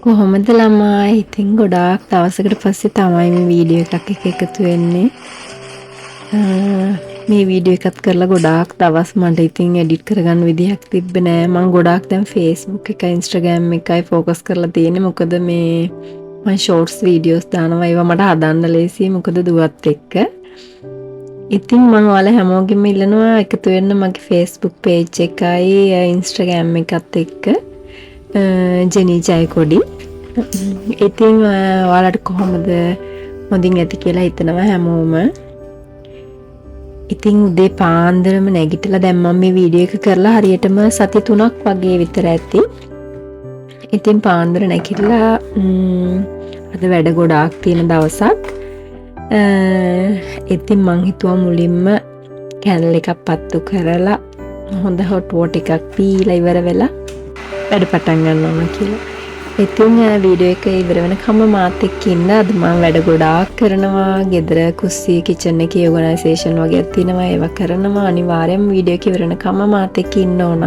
කොහොමද ළමයි? ඉතින් ගොඩාක් දවසකට පස්සේ තමයි මේ වීඩියෝ එකක් එකතු වෙන්නේ. මේ වීඩියෝ එකත් කරලා ගොඩාක් දවස් මට ඉතින් එඩිට් කරගන්න විදිහක් තිබ්බේ නෑ. මම ගොඩාක් දැන් Facebook එකයි Instagram එකයි ફોකස් කරලා තියෙන්නේ. මොකද මේ මම ෂෝට්ස් වීඩියෝස් දානවා. ඒවා මට හදන්න ලේසියි. මොකද දුවත් එක්ක. ඉතින් මම ඔයාලා හැමෝගෙම ඉල්ලනවා එකතු වෙන්න මගේ Facebook page එකයි Instagram එකත් එක්ක. ජෙනී ජයකොඩි. ඉතින් ඔයාලට කොහොමද හොඳින් ඇති කියලා හිතනවා හැමෝම. ඉතින් උදේ පාන්දරම නැගිටලා දැන් මම මේ වීඩියෝ එක කරලා හරියටම සති 3ක් වගේ විතර ඇති. ඉතින් පාන්දර නැගිටලා අද වැඩ ගොඩාක් තියෙන දවසක්. ඉතින් මං හිතුවා මුලින්ම කැනල් එකක් පත්තු කරලා හොඳ හොට් වොටර් එකක් පීලා ඉවර වෙලා වැඩ පටන් ගන්නවා කියලා. ඉතින් වීඩියෝ එක ඉවර වෙනකම් මාත් එක්ක ඉන්න. අද මම වැඩ ගොඩාක් කරනවා. ගෙදර කුස්සිය කිචන් එකේ ඕගනයිසේෂන් වගේක් තියෙනවා. ඒවා කරනවා. අනිවාර්යයෙන්ම වීඩියෝ එක ඉවර වෙනකම් මාත් එක්ක ඉන්න ඕන.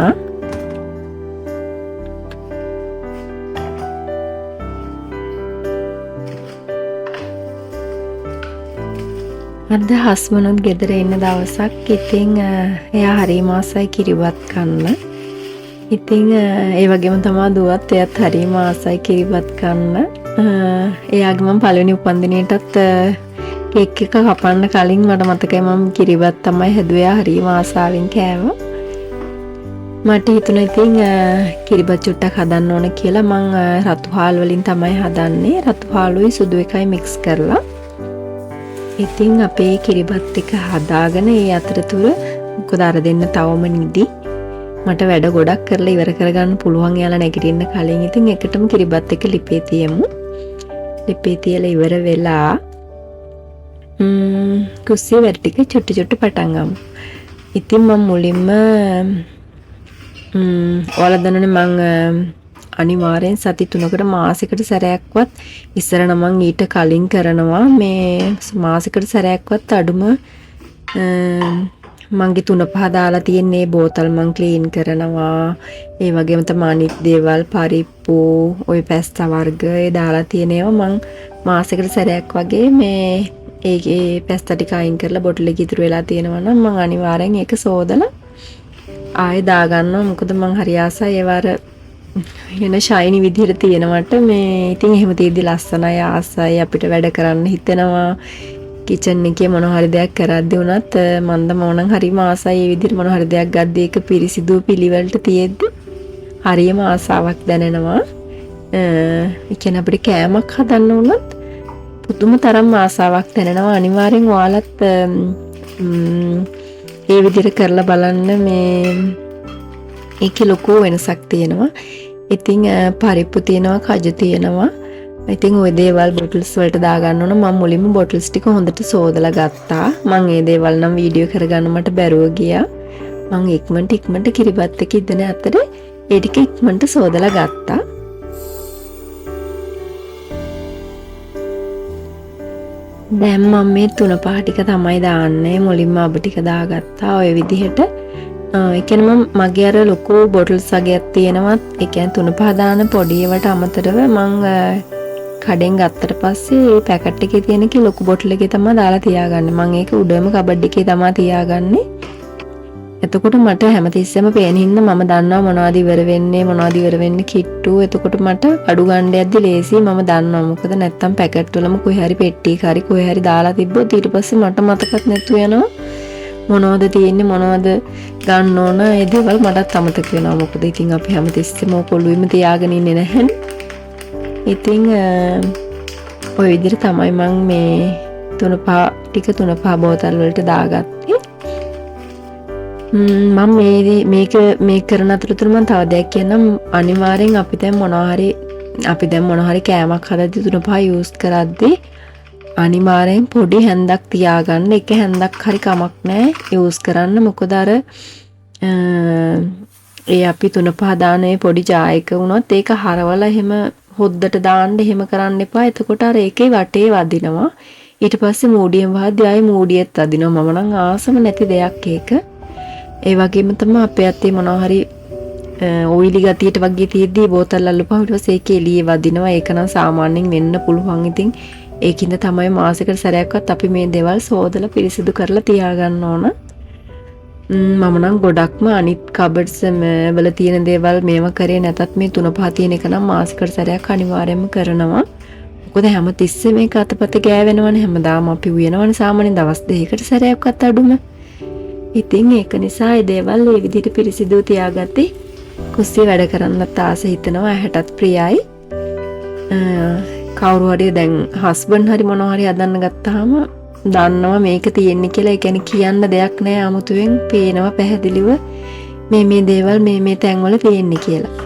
අද හස්බන්ඩ්ත් ගෙදර ඉන්න දවසක්. ඉතින් එයා හරිම ආසයි කිරිබත් කන්න. ඉතින් ඒ වගේම තමයි දුවත් එයත් හරිම ආසයි කිරිබත් කන්න. එයාගේ මම පළවෙනි උපන්දිනේටත් කේක් එක කපන්න කලින් මට මතකයි මම කිරිබත් තමයි හැදුවේ. හරිම ආසාවෙන් කෑවා. මට හිතුණා ඉතින් කිරිබත් චුට්ටක් හදන්න ඕන කියලා. මම රතු හාල් වලින් තමයි හදන්නේ. රතු හාලුයි සුදු එකයි මික්ස් කරලා. ඉතින් අපේ කිරිබත් එක හදාගෙන ඒ අතරතුර මොකද අර දෙන්න තවම නිදි. මට වැඩ ගොඩක් කරලා ඉවර කරගන්න පුළුවන් යාලා නැගිටින්න කලින්. ඉතින් එකටම කිරිබත් එක ලිපේ තියමු. ලිපේ තියලා ඉවර වෙලා කුස්සිය වැඩ ටික චුට්ටි චුට්ටි පටන් ගමු. ඉතින් මම මුලින්ම ඔයාලා දන්නනේ මම අනිවාර්යෙන් සති 3කට මාසෙකට සැරයක්වත් ඉස්සර නම් මං ඊට කලින් කරනවා. මේ මාසෙකට සැරයක්වත් අඩුම මංගේ 3-5 දාලා තියෙන්නේ බෝතල් මං ක්ලීන් කරනවා. ඒ වගේම තමයි අනිත් දේවල් පරිප්පු ওই පැස්තා වර්ග ඒ දාලා තියෙන ඒවා මං මාසෙකට සැරයක් වගේ මේ ඒකේ පැස්තා ටික අයින් කරලා බොටල් එකේ ඉතුරු වෙලා තියෙනවා නම් මං අනිවාර්යෙන් ඒක සෝදලා ආයෙ දා ගන්නවා. මොකද මං හරි ආසයි ඒවර එන ෂයිනි විදිහට තියෙනවට මේ ඉතින් එහෙම තියෙද්දි ලස්සනයි ආසයි අපිට වැඩ කරන්න හිතෙනවා. කිචන් එකේ මොන හරි දෙයක් කරද්දී උනත් මන්ද මොනනම් හරිම ආසයි මේ විදිහට මොන හරි දෙයක් ගද්දී ඒක පිරිසිදු පිළිවෙලට තියෙද්දි හරියම ආසාවක් දැනෙනවා. ඒ කියන්නේ අපිට කෑමක් හදන්න උනත් පුදුම තරම් ආසාවක් දැනෙනවා. අනිවාර්යෙන් ඔයාලත් මේ විදිහට කරලා බලන්න. මේ ඒකේ ලොකු වෙනසක් තියෙනවා. ඉතින් පරිප්පු තියෙනවා, කජු තියෙනවා. ඉතින් ওই දේවල් බොටල්ස් වලට දාගන්න ඕන. මම මුලින්ම බොටල්ස් ටික හොඳට සෝදලා ගත්තා. මම මේ දේවල් නම් වීඩියෝ කරගන්න මට බැරුව ගියා. මම ඉක්මනට කිරිබත් එක ඉදෙන අතරේ ඒ ටික ඉක්මනට සෝදලා ගත්තා. දැන් මම මේ 3-5 ටික තමයි දාන්නේ. මුලින්ම අබ ටික දාගත්තා ඔය විදිහට. ඒ කියන්නේ මගේ අර ලොකු බොටල්ස් වගේක් තියෙනවා. ඒ කියන්නේ 3-5 දාන පොඩි ඒවට අමතරව මම කඩෙන් ගත්තට පස්සේ මේ පැකට් එකේ තියෙන කි ලොකු බොටල් එකේ තමයි දාලා තියාගන්නේ. මම ඒක උඩම කබඩ් එකේ තමයි තියාගන්නේ. එතකොට මට හැමතිස්සෙම පේන හින්දා මම දන්නවා මොනවද ඉවර වෙන්නේ කිට්ටු. එතකොට මට අඩු ගන්න යද්දි ලේසි මම දන්නවා. මොකද නැත්තම් පැකට් වලම කොහේ හරි පෙට්ටියක හරි කොහේ හරි දාලා තිබ්බොත් ඊට පස්සේ මට මතකත් නැතු වෙනවා. මොනවද තියෙන්නේ මොනවද ගන්න ඕන ඒ දේවල් මටත් අමතක වෙනවා. මොකද ඉතින් අපි හැමතිස්සෙම කොළුවෙම තියාගෙන ඉන්නේ නැහැනේ. ඉතින් ඔය විදිහට තමයි මම මේ 3-5 බෝතල් වලට දාගත්තේ. මම මේක කරන අතරතුර මම තව දෙයක් කියන්නම්. අනිවාර්යෙන් අපි දැන් මොනවා හරි කෑමක් හදද්දී 3-5 යූස් කරද්දී අනිවාර්යෙන් පොඩි හැන්දක් තියාගන්න. එක හැන්දක් හරි කමක් නැහැ යූස් කරන්න. මොකද අර ඒ අපි 3-5 දානේ පොඩි ජායක වුණොත් ඒක හරවලා එහෙම හොද්දට දාන්න එහෙම කරන්න එපා. එතකොට අර ඒකේ වටේ වදිනවා. ඊට පස්සේ මූඩියෙන් වහද්දී ආයේ මූඩියෙත් වදිනවා. මම නම් ආසම නැති දෙයක් ඒක. ඒ වගේම තමයි අපේ අතේ මොනවා හරි ඔයිලි ගතියට වගේ තියෙද්දි බෝතල් අල්ලපුවා ඊට පස්සේ ඒක එළියේ වදිනවා. ඒක නම් සාමාන්‍යයෙන් වෙන්න පුළුවන්. ඉතින් ඒකින්ද තමයි මාසෙකට සැරයක්වත් අපි මේ දේවල් සෝදලා පිරිසිදු කරලා තියාගන්න ඕන. මම නම් ගොඩක්ම අනිත් කබඩ්ස් වල තියෙන දේවල් මේව කරේ නැතත් මේ 3-5 තියෙන එක නම් මාසෙකට සැරයක් අනිවාර්යයෙන්ම කරනවා. මොකද හැම තිස්සෙම මේක අතපත ගෑවෙනවනේ. හැමදාම අපි උයනවනේ සාමාන්‍යයෙන් දවස් දෙකකට සැරයක්වත් අඩුම. ඉතින් ඒක නිසා මේ දේවල් මේ විදිහට පිරිසිදු තියාගත්තේ කුස්සිය වැඩ කරන්නත් ආස හිතනවා. ඇහැටත් ප්‍රියයි. කවුරු හරි දැන් හස්බන්ඩ් හරි මොනවා හරි හදන්න ගත්තාම දන්නවා මේක තියෙන්නේ කියලා. ඒ කියන්නේ කියන්න දෙයක් නැහැ. 아무තුවෙන් පේනවා පැහැදිලිව මේ දේවල් මේ තැන්වල තියෙන්නේ කියලා.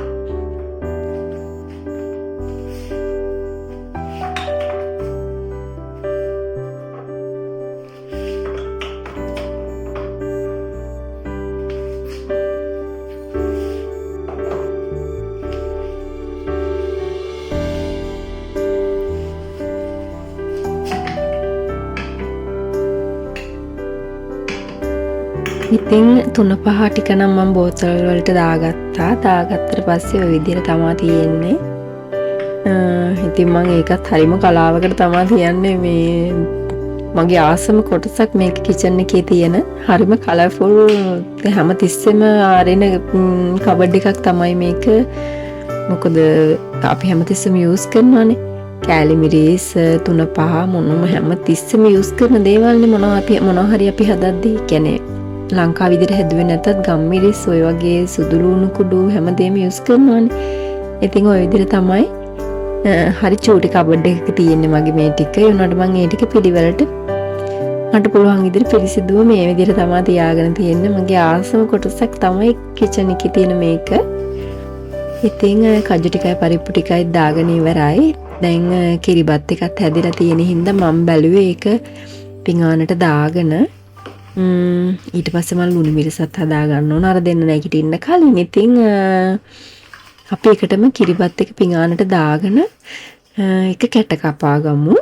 ඉතින් 3-5 ටික නම් මම බෝතල් වලට දාගත්තා. දාගත්තට පස්සේ ওই විදිහට තමයි තියෙන්නේ. ඉතින් මම ඒකත් හරිම කලාවකට තමයි තියන්නේ. මේ මගේ ආසම කොටසක් මේක කිචන් එකේ තියෙන. හරිම කලර්ෆුල් හැම තිස්සෙම ආරෙන කබඩ් එකක් තමයි මේක. මොකද අපි හැම තිස්සෙම යූස් කරනවානේ. කෑලි මිරිස් 3-5 මොනම හැම තිස්සෙම යූස් කරන දේවල්නේ. මොනවා හරි අපි හදද්දී කියන්නේ ලංකාව විදිහට හැදුවේ නැතත් ගම්මිරිස් ඔය වගේ සුදු ලුණු කුඩු හැමදේම යූස් කරනවානේ. ඉතින් ඔය විදිහට තමයි හරි චූටි කබඩ් එකක තියෙන්නේ මගේ මේ ටික. ඒ වුණාට මම ඒ ටික පිළිවෙලට මට පුළුවන් විදිහට පිරිසිදුව මේ විදිහට තමයි තියාගෙන තියෙන්නේ. මගේ ආසම කොටසක් තමයි කිචන් එකේ තියෙන මේක. ඉතින් කජු ටිකයි පරිප්පු ටිකයි දාගෙන ඉවරයි. දැන් කිරිබත් එකත් හැදිලා තියෙන හින්දා මම බැලුවේ ඒක පිඟානට දාගෙන ඊට පස්සේ මම ලුණු මිරිසත් හදා ගන්න ඕන. අර දෙන්න නැගිටින්න කලින්. ඉතින් අපි එකටම කිරිබත් එක පිඟානට දාගෙන එක කැට කපා ගමු.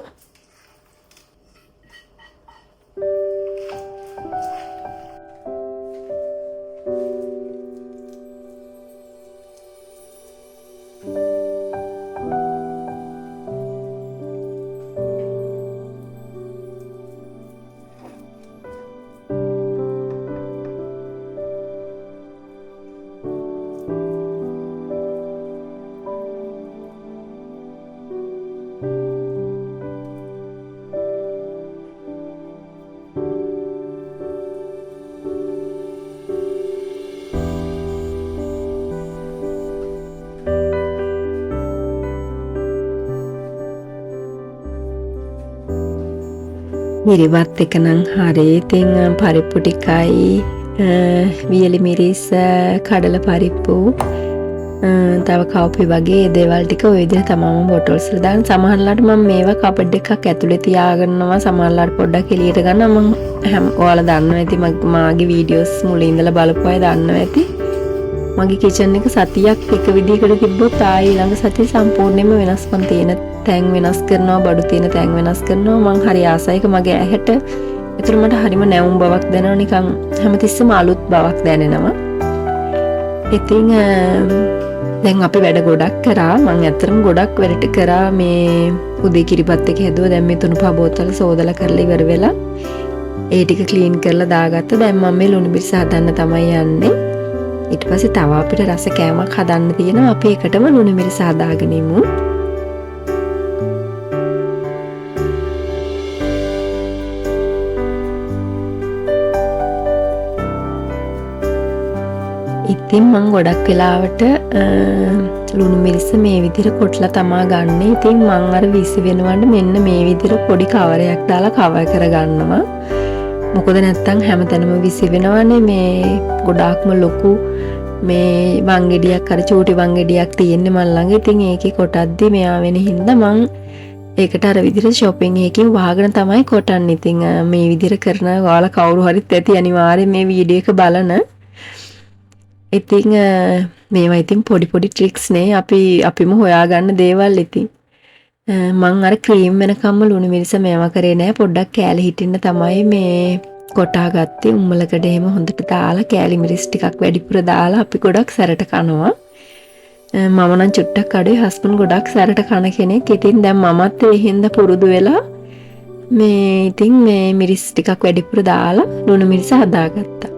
කිරිබත් එක නම් හරි. ඉතින් පරිප්පු ටිකයි වියලි මිරිස් කඩල පරිප්පු තව කව්පි වගේ දේවල් ටික ඔය විදිහට තමයි බොටල්ස් වල දාන. සමහරලාට මම මේවා කබඩ් එකක් ඇතුලේ තියාගන්නවා. සමහරලාට පොඩ්ඩක් එළියට ගන්නවා. මම ඔයාලා දන්නවා ඇති මාගේ වීඩියෝස් මුලින් ඉඳලා බලපු අය දන්නවා ඇති. මගේ කිචන් එක සතියක් එක විදිහකට තිබ්බොත් ආයි ළඟ සතිය සම්පූර්ණයෙන්ම වෙනස්කම් තියෙන තැන් වෙනස් කරනවා. බඩු තියෙන තැන් වෙනස් කරනවා. මං හරි ආසයික මගේ ඇහැට. ඒතර මට හරිම නැවුම් බවක් දැනෙනවා. නිකන් හැමතිස්සෙම අලුත් බවක් දැනෙනවා. ඉතින් දැන් අපි වැඩ ගොඩක් කරා. මං ඇත්තටම ගොඩක් වැඩට කරා. මේ උදේ කිරිබත් එක හැදුවා. දැන් මේ 3-5 බෝතල් සෝදලා කරලා ඉවර වෙලා ඒ ටික ක්ලීන් කරලා දාගත්තා. දැන් මම මේ ලුණු මිරිස් හදන්න තමයි යන්නේ. ඊට පස්සේ තව අපිට රස කෑමක් හදන්න තියෙනවා. අපි එකටම ලුණු මිරිස් හදාගෙන ඉමු. ඉතින් මම ගොඩක් වෙලාවට ලුණු මිරිස් මේ විදිහට කොටලා තමා ගන්න. ඉතින් මම අර විසි වෙනවන්න මෙන්න මේ විදිහට පොඩි කවරයක් දාලා කවර් කරගන්නවා. මොකද නැත්තම් හැමතැනම විසි වෙනවනේ. මේ ගොඩාක්ම ලොකු මේ වංගෙඩියක් අර චූටි වංගෙඩියක් තියෙන්නේ මල් ළඟ. ඉතින් ඒකේ කොටද්දි මෙයා වෙන හින්දා මං ඒකට අර විදිහට shopping එකකින් වහගෙන තමයි කොටන්නේ. ඉතින් මේ විදිහට කරන ඔයාලා කවුරු හරිත් ඇති අනිවාර්යෙන් මේ වීඩියෝ එක බලන. ඉතින් මේවා ඉතින් පොඩි ට්‍රික්ස් නේ. අපිම හොයාගන්න දේවල්. ඉතින් මං අර ක්‍රීම් වෙනකම්ම ලුණු මිරිස මේවා කරේ නෑ. පොඩ්ඩක් කෑලි හිටින්න තමයි මේ කොටා ගත්තේ උම්මලකට එහෙම හොඳට දාලා කෑලි මිරිස් ටිකක් වැඩිපුර දාලා අපි ගොඩක් සැරට කනවා. මම නම් චුට්ටක් අඩුයි හස්බන්ඩ් ගොඩක් සැරට කන කෙනෙක්. ඉතින් දැන් මමත් ඒ හින්දා පුරුදු වෙලා මේ ඉතින් මේ මිරිස් ටිකක් වැඩිපුර දාලා ලුණු මිරිස හදාගත්තා.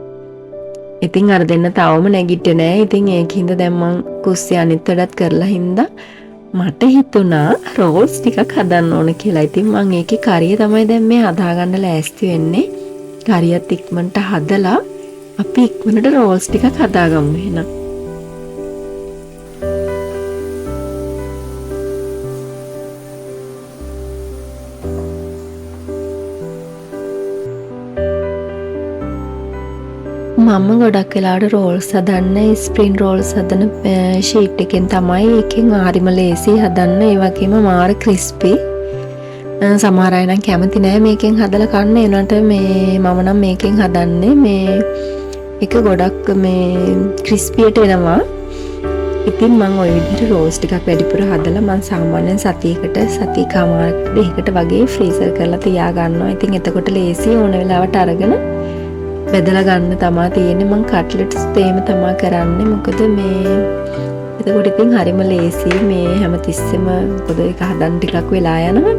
ඉතින් අර දෙන්න තවම නැගිට්ටේ නෑ. ඉතින් ඒකින්ද දැන් මං කුස්සිය අනිත් වැඩත් කරලා හින්දා මට හිතුණා රෝල්ස් ටිකක් හදන්න ඕන කියලා. ඉතින් මං ඒකේ කරිය තමයි දැන් මේ හදාගන්න ලෑස්ති වෙන්නේ. කරියත් ඉක්මනට හදලා අපි ඉක්මනට රෝල්ස් ටිකක් හදාගමු එහෙනම්. මම ගොඩක් වෙලාවට රෝල්ස් හදන්නේ ස්ප්‍රින් රෝල්ස් හදන ෂීට් එකෙන් තමයි. ඒකෙන් හරිම ලේසි හදන්න. ඒ වගේම මාර ක්‍රිස්පි. සමහර අය නම් කැමති නෑ මේකෙන් හදලා කන්න. ඒනට මේ මම නම් මේකෙන් හදන්නේ. මේ එක ගොඩක් මේ ක්‍රිස්පියට එනවා. ඉතින් මම ওই විදිහට රෝල්ස් ටිකක් වැඩිපුර හදලා මම සාමාන්‍යයෙන් සතියකමාරකට දෙකකට වගේ ෆ්‍රීසර් කරලා තියා ගන්නවා. ඉතින් එතකොට ලේසි ඕන වෙලාවට අරගෙන බෙදලා ගන්න තමයි තියෙන්නේ. මම කට්ලට්ස් තේම තමයි කරන්නේ. මොකද මේ එතකොට ඉතින් හරිම ලේසි මේ හැමතිස්සෙම මොකද ඒක හදන්න ටිකක් වෙලා යනවනේ.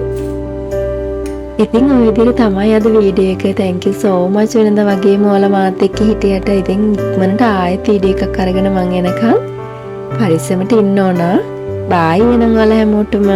ඉතින් ඔය විදිහට තමයි අද වීඩියෝ එක. thank you so much වෙනදා වගේම ඔයාලා මාත් එක්ක හිටියට. ඉතින් ඉක්මනට ආයෙත් වීඩියෝ එකක් අරගෙන මං එනකන් පරිස්සමට ඉන්න ඕන. බායි වෙනම් ඔයාලා හැමෝටම.